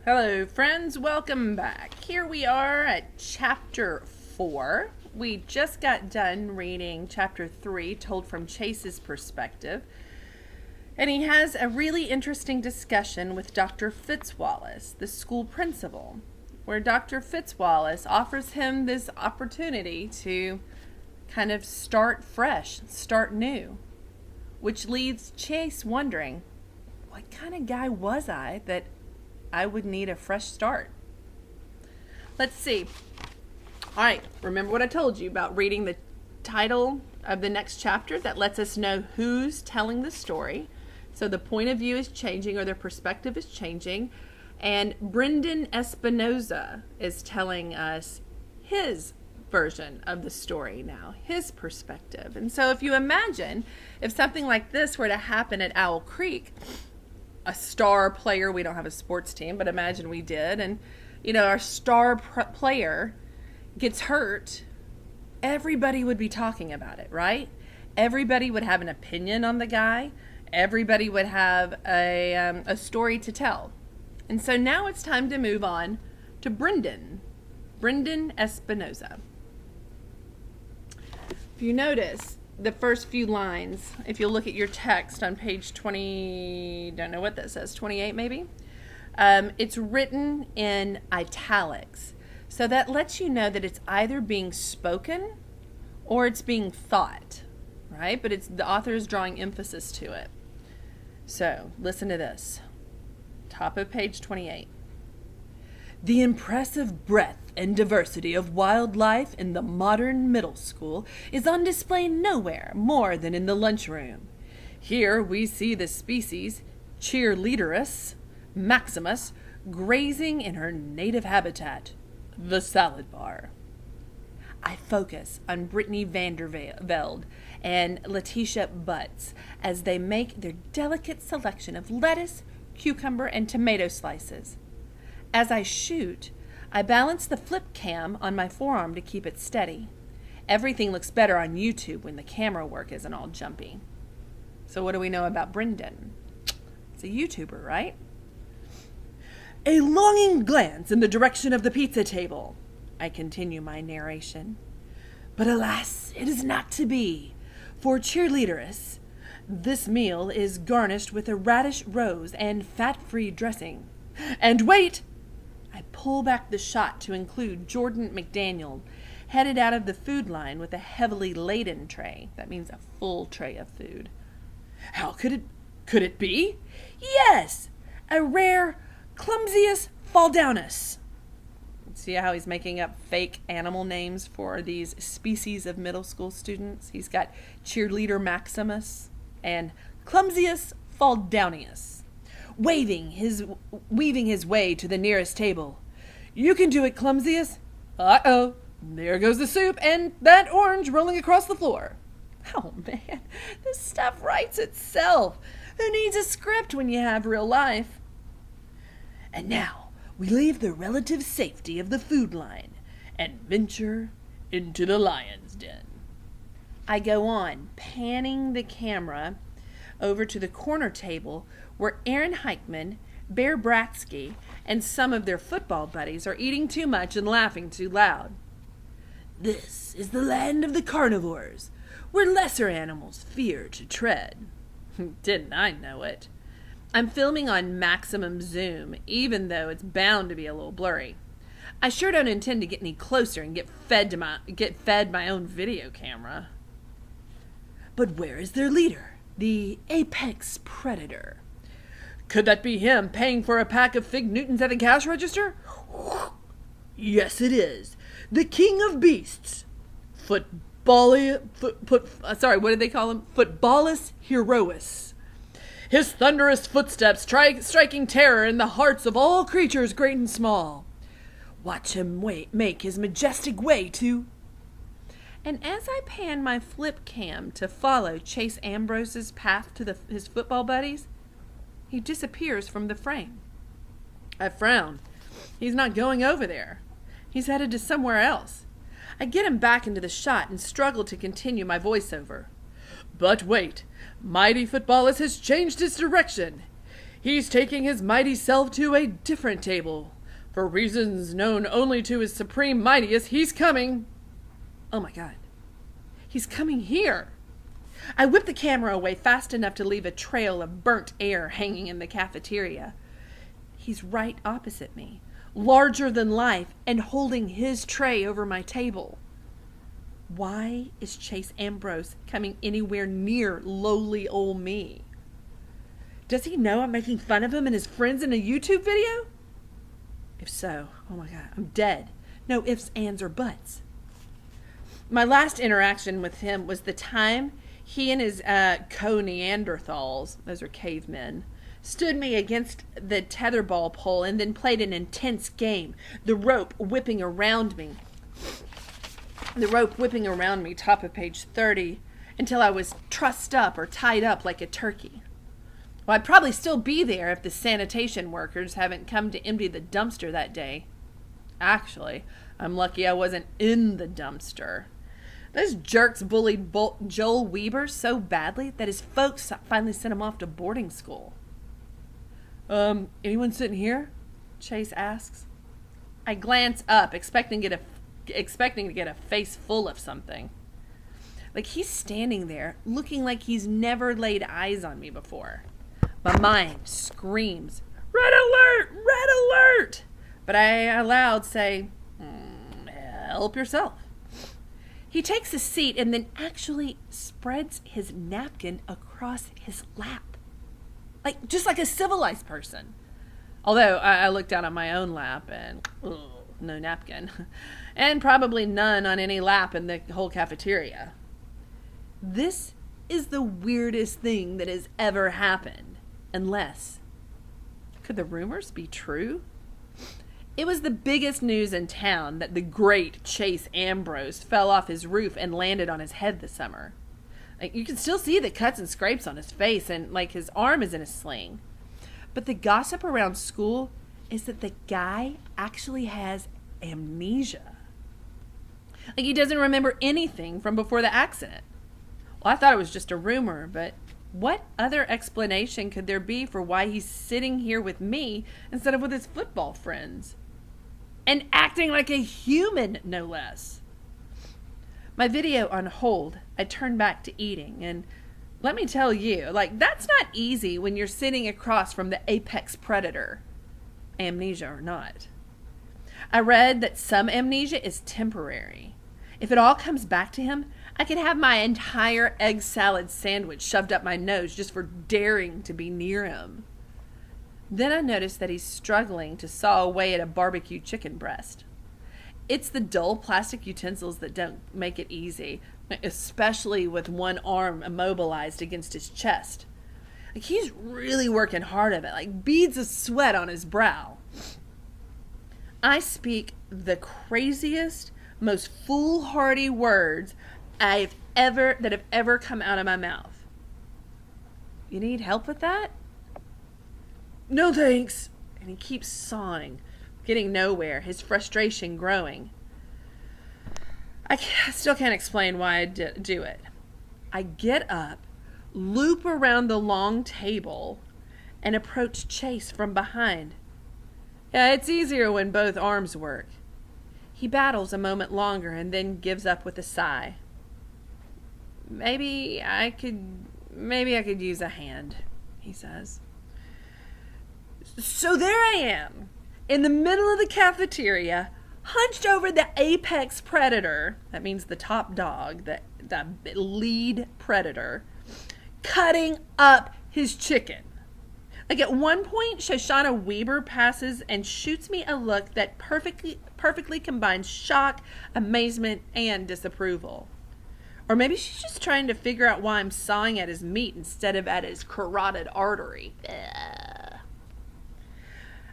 Hello, friends. Welcome back. Here we are at chapter 4. We just got done reading chapter 3, told from Chase's perspective. And he has a really interesting discussion with Dr. Fitzwallace, the school principal, where Dr. Fitzwallace offers him this opportunity to kind of start fresh, start new, which leaves Chase wondering, what kind of guy was I that I would need a fresh start? Let's see. All right, remember what I told you about reading the title of the next chapter? That lets us know who's telling the story. So the point of view is changing, or their perspective is changing. And Brendan Espinoza is telling us his version of the story now, his perspective. And so if you imagine if something like this were to happen at Owl Creek, a star player, we don't have a sports team, but imagine we did, and our star player gets hurt, everybody would be talking about it, right? Everybody would have an opinion on the guy. Everybody would have a story to tell. And so now it's time to move on to Brendan Espinoza. If you notice, the first few lines, if you look at your text on page 20, don't know what that says, 28 maybe? It's written in italics. So that lets you know that it's either being spoken or it's being thought, right? But the author is drawing emphasis to it. So listen to this. Top of page 28. The impressive breadth and diversity of wildlife in the modern middle school is on display nowhere more than in the lunchroom. Here we see the species Cheerleaderus maximus grazing in her native habitat, the salad bar. I focus on Brittany Vandervelde and Letitia Butts as they make their delicate selection of lettuce, cucumber, and tomato slices. As I shoot, I balance the flip cam on my forearm to keep it steady. Everything looks better on YouTube when the camera work isn't all jumpy. So what do we know about Brendan? It's a YouTuber, right? A longing glance in the direction of the pizza table. I continue my narration. But alas, it is not to be. For Cheerleaderus, this meal is garnished with a radish rose and fat-free dressing. And wait! I pull back the shot to include Jordan McDaniel, headed out of the food line with a heavily laden tray. That means a full tray of food. How could it be? Yes! A rare Clumsius faldownus. See how he's making up fake animal names for these species of middle school students? He's got Cheerleader Maximus and Clumsius faldownius, weaving his way to the nearest table. You can do it, Clumsius. Uh-oh, there goes the soup and that orange rolling across the floor. Oh, man, this stuff writes itself. Who needs a script when you have real life? And now we leave the relative safety of the food line and venture into the lion's den. I go on, panning the camera over to the corner table where Aaron Heichman, Bear Bratsky, and some of their football buddies are eating too much and laughing too loud. This is the land of the carnivores, where lesser animals fear to tread. Didn't I know it? I'm filming on maximum zoom, even though it's bound to be a little blurry. I sure don't intend to get any closer and get fed my own video camera. But where is their leader, the apex predator? Could that be him paying for a pack of Fig Newtons at the cash register? Yes, it is. The king of beasts. What did they call him? Footballus herois. His thunderous footsteps striking terror in the hearts of all creatures great and small. Watch him make his majestic way to... And as I pan my flip cam to follow Chase Ambrose's path to his football buddies, he disappears from the frame. I frown. He's not going over there. He's headed to somewhere else. I get him back into the shot and struggle to continue my voiceover. But wait, mighty Footballus has changed his direction. He's taking his mighty self to a different table. For reasons known only to his supreme mightiest, he's coming. Oh my God. He's coming here. I whip the camera away fast enough to leave a trail of burnt air hanging in the cafeteria. He's right opposite me, larger than life, and holding his tray over my table. Why is Chase Ambrose coming anywhere near lowly old me? Does he know I'm making fun of him and his friends in a YouTube video? If so, oh my God, I'm dead. No ifs, ands, or buts. My last interaction with him was the time he and his co-Neanderthals, those are cavemen, stood me against the tetherball pole and then played an intense game, the rope whipping around me. Top of page 30, until I was trussed up or tied up like a turkey. Well, I'd probably still be there if the sanitation workers haven't come to empty the dumpster that day. Actually, I'm lucky I wasn't in the dumpster. Those jerks bullied Joel Weber so badly that his folks finally sent him off to boarding school. Anyone sitting here? Chase asks. I glance up, expecting to get a face full of something. Like he's standing there, looking like he's never laid eyes on me before. My mind screams, "Red alert! Red alert!" But I aloud say, "Help yourself." He takes a seat and then actually spreads his napkin across his lap. Just like a civilized person. Although I look down at my own lap and no napkin. And probably none on any lap in the whole cafeteria. This is the weirdest thing that has ever happened. Unless, could the rumors be true? It was the biggest news in town that the great Chase Ambrose fell off his roof and landed on his head this summer. You can still see the cuts and scrapes on his face, and his arm is in a sling. But the gossip around school is that the guy actually has amnesia. He doesn't remember anything from before the accident. Well, I thought it was just a rumor, but what other explanation could there be for why he's sitting here with me instead of with his football friends? And acting like a human, no less. My video on hold, I turned back to eating, and let me tell you, that's not easy when you're sitting across from the apex predator, amnesia or not. I read that some amnesia is temporary. If it all comes back to him, I could have my entire egg salad sandwich shoved up my nose just for daring to be near him. Then I noticed that he's struggling to saw away at a barbecue chicken breast. It's the dull plastic utensils that don't make it easy, especially with one arm immobilized against his chest. He's really working hard at it, beads of sweat on his brow. I speak the craziest, most foolhardy words that have ever come out of my mouth. You need help with that? No thanks. And he keeps sawing, getting nowhere, his frustration growing. I still can't explain why I do it. I get up, loop around the long table, and approach Chase from behind. Yeah, it's easier when both arms work. He battles a moment longer and then gives up with a sigh. Maybe I could use a hand, he says. So there I am, in the middle of the cafeteria, hunched over the apex predator, that means the top dog, the lead predator, cutting up his chicken. At one point, Shoshana Weber passes and shoots me a look that perfectly combines shock, amazement, and disapproval. Or maybe she's just trying to figure out why I'm sawing at his meat instead of at his carotid artery. Ugh.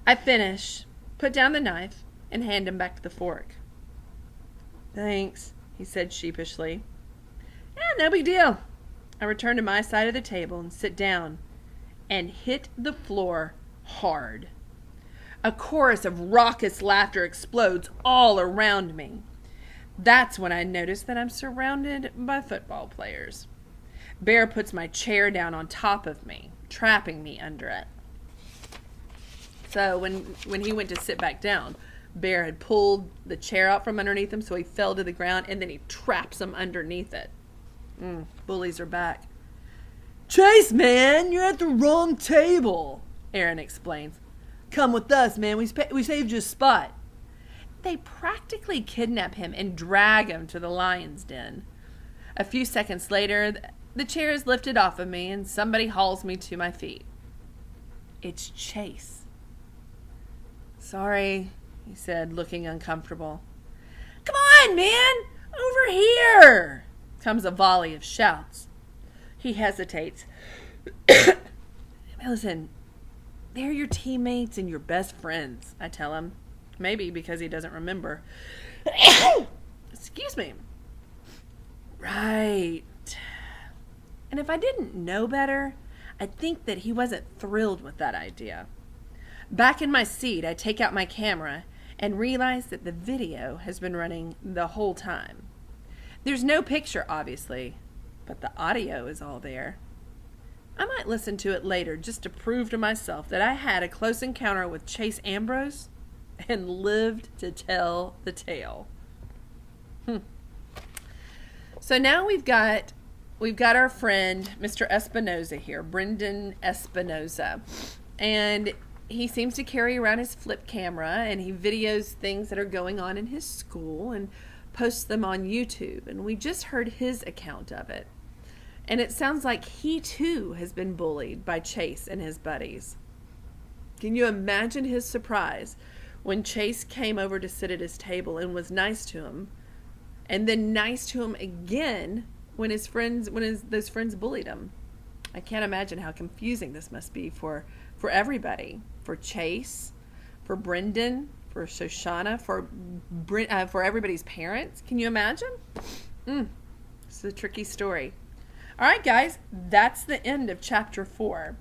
I finish, put down the knife, and hand him back the fork. Thanks, he said sheepishly. No big deal. I return to my side of the table and sit down and hit the floor hard. A chorus of raucous laughter explodes all around me. That's when I notice that I'm surrounded by football players. Bear puts my chair down on top of me, trapping me under it. So when he went to sit back down, Bear had pulled the chair out from underneath him, so he fell to the ground, and then he traps him underneath it. Bullies are back. Chase, man, you're at the wrong table, Aaron explains. Come with us, man. We saved you a spot. They practically kidnap him and drag him to the lion's den. A few seconds later, the chair is lifted off of me and somebody hauls me to my feet. It's Chase. Sorry, he said, looking uncomfortable. Come on, man! Over here! Comes a volley of shouts. He hesitates. Listen, they're your teammates and your best friends, I tell him. Maybe because he doesn't remember. Excuse me. Right. And if I didn't know better, I'd think that he wasn't thrilled with that idea. Back in my seat, I take out my camera and realize that the video has been running the whole time. There's no picture, obviously, but the audio is all there. I might listen to it later just to prove to myself that I had a close encounter with Chase Ambrose and lived to tell the tale. So now we've got our friend, Mr. Espinoza here, Brendan Espinoza. And he seems to carry around his flip camera and he videos things that are going on in his school and posts them on YouTube. And we just heard his account of it. And it sounds like he too has been bullied by Chase and his buddies. Can you imagine his surprise when Chase came over to sit at his table and was nice to him, and then nice to him again when those friends bullied him? I can't imagine how confusing this must be for everybody, for Chase, for Brendan, for Shoshana, for everybody's parents. Can you imagine? It's a tricky story. All right, guys, that's the end of chapter 4.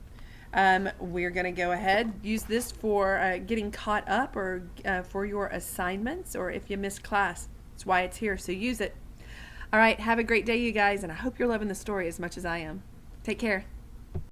We're going to go ahead, use this for getting caught up or for your assignments, or if you missed class. That's why it's here, so use it. All right, have a great day, you guys, and I hope you're loving the story as much as I am. Take care.